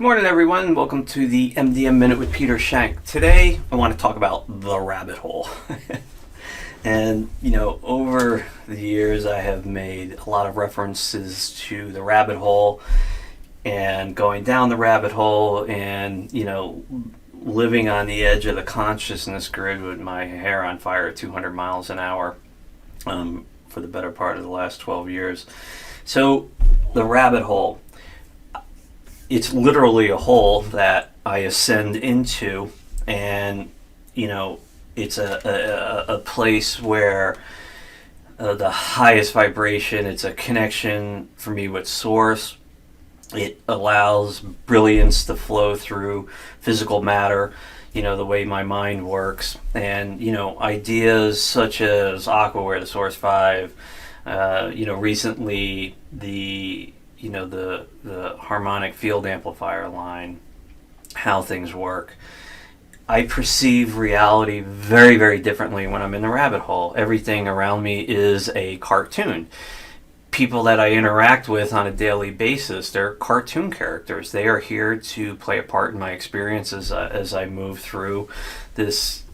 Good morning, everyone. Welcome to the MDM Minute with Peter Schenk. Today, I want to talk about the rabbit hole. And, over the years, I have made a lot of references to the rabbit hole and going down the rabbit hole and, living on the edge of the consciousness grid with my hair on fire at 200 miles an hour for the better part of the last 12 years. So, the rabbit hole. It's literally a hole that I ascend into, and it's a place where the highest vibration. It's a connection for me with Source. It allows brilliance to flow through physical matter. The way my mind works, and ideas such as Aquaware, the Source 5. Recently the harmonic field amplifier line, how things work. I perceive reality very, very differently when I'm in the rabbit hole. Everything around me is a cartoon. People that I interact with on a daily basis, they're cartoon characters. They are here to play a part in my experiences as I move through this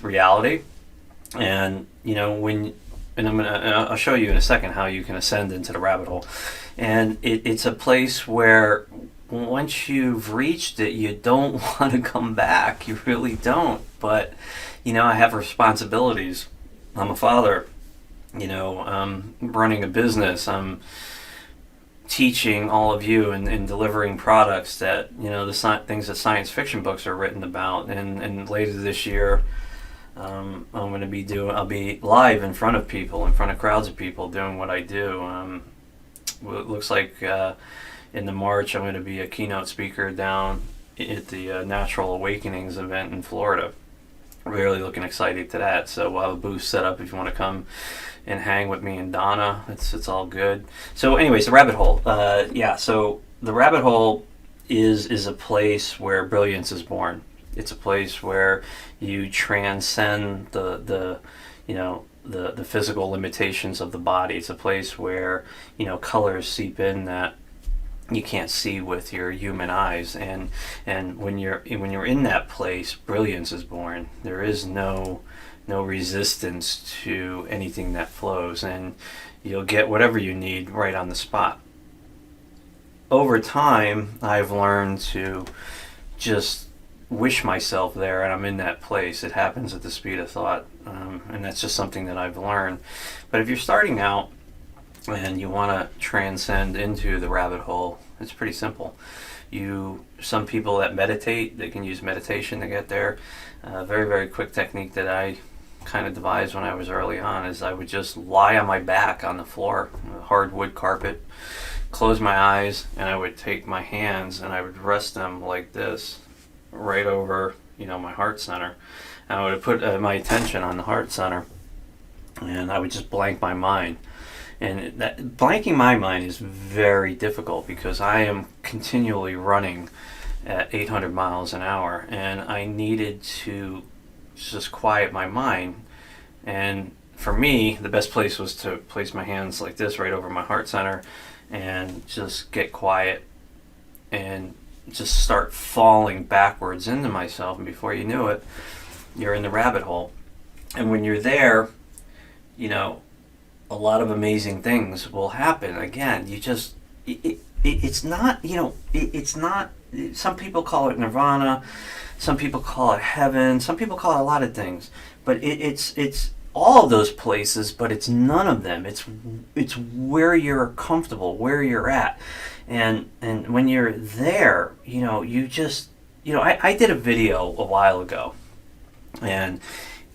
reality. And I'll show you in a second how you can ascend into the rabbit hole. And it's a place where once you've reached it, you don't want to come back. You really don't. But, I have responsibilities. I'm a father. I'm running a business. I'm teaching all of you and delivering products that, things that science fiction books are written about. And later this year, I'll be live in front of people, in front of crowds of people, doing what I do. It looks like in the March I'm going to be a keynote speaker down at the Natural Awakenings event in Florida. Really looking excited to that. So we'll have a booth set up if you want to come and hang with me and Donna. It's all good. So anyways, the rabbit hole. So the rabbit hole is a place where brilliance is born. It's a place where you transcend the physical limitations of the body. It's a place where colors seep in that you can't see with your human eyes, and when you're in that place, brilliance is born. There is no resistance to anything that flows, and you'll get whatever you need right on the spot. Over time, I've learned to just wish myself there, and I'm in that place. It happens at the speed of thought, and that's just something that I've learned. But if you're starting out and you want to transcend into the rabbit hole, it's pretty simple. Some people that meditate, they can use meditation to get there. Very, very quick technique that I kind of devised when I was early on is I would just lie on my back on the floor, hardwood carpet, close my eyes, and I would take my hands and I would rest them like this right over my heart center, and I would put my attention on the heart center, and I would just blank my mind. And that blanking my mind is very difficult because I am continually running at 800 miles an hour, and I needed to just quiet my mind. And for me, the best place was to place my hands like this right over my heart center and just get quiet and just start falling backwards into myself, and before you knew it, you're in the rabbit hole. And when you're there, a lot of amazing things will happen. Again, it's not, some people call it nirvana, some people call it heaven, some people call it a lot of things, but it's all of those places, but it's none of them. It's where you're comfortable, where you're at. And when you're there, you just, I did a video a while ago, and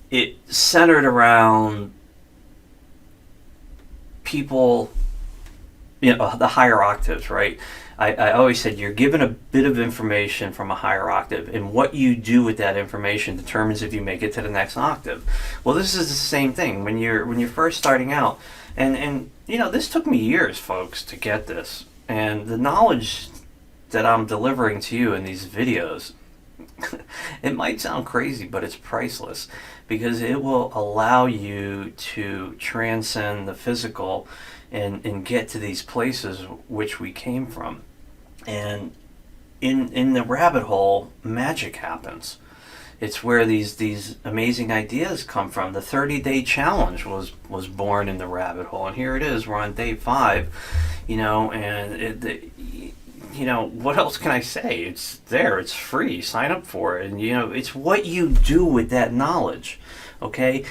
it centered around people, the higher octaves, right? I always said you're given a bit of information from a higher octave, and what you do with that information determines if you make it to the next octave. Well, this is the same thing when you're first starting out, and this took me years, folks, to get this. And the knowledge that I'm delivering to you in these videos, it might sound crazy, but it's priceless, because it will allow you to transcend the physical and get to these places which we came from. And in the rabbit hole, magic happens. It's where these amazing ideas come from. The 30-day challenge was born in the rabbit hole, and here it is. We're on day 5, and what else can I say? It's there. It's free. Sign up for it, and it's what you do with that knowledge. Okay,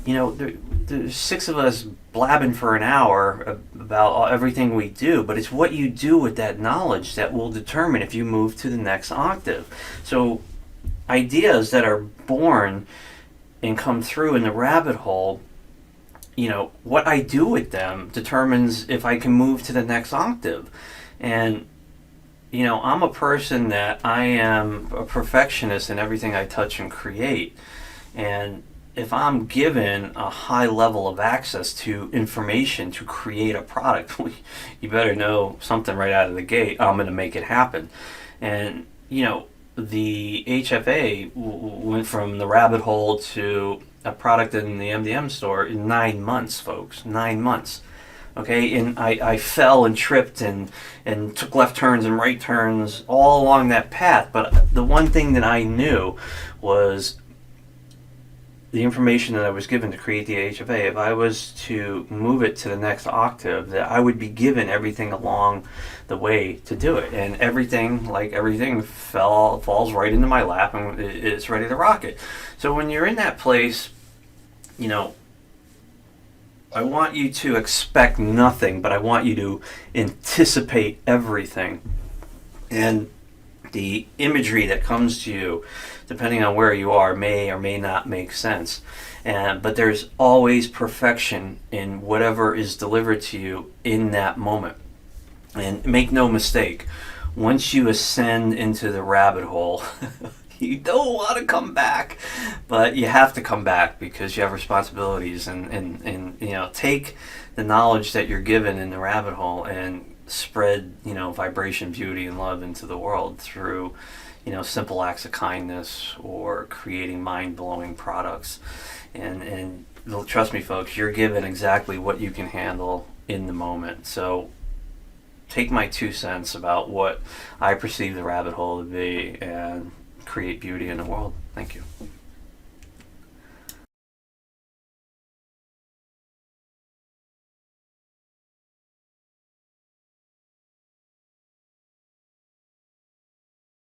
there's 6 of us blabbing for an hour about everything we do, but it's what you do with that knowledge that will determine if you move to the next octave. So ideas that are born and come through in the rabbit hole, what I do with them determines if I can move to the next octave. And I'm a person that I am a perfectionist in everything I touch and create. And if I'm given a high level of access to information to create a product, you better know something right out of the gate. I'm going to make it happen. And, the HFA went from the rabbit hole to a product in the MDM store in 9 months, folks. 9 months. Okay, and I fell and tripped and took left turns and right turns all along that path. But the one thing that I knew was the information that I was given to create the HFA. If I was to move it to the next octave, that I would be given everything along the way to do it. And everything falls right into my lap, and it's ready to rock it. So when you're in that place, I want you to expect nothing, but I want you to anticipate everything. And the imagery that comes to you, depending on where you are, may or may not make sense. But there's always perfection in whatever is delivered to you in that moment. And make no mistake, once you ascend into the rabbit hole, you don't want to come back, but you have to come back because you have responsibilities, and take the knowledge that you're given in the rabbit hole and spread vibration, beauty, and love into the world through simple acts of kindness or creating mind-blowing products. And trust me, folks, you're given exactly what you can handle in the moment. So take my 2 cents about what I perceive the rabbit hole to be and create beauty in the world. Thank you.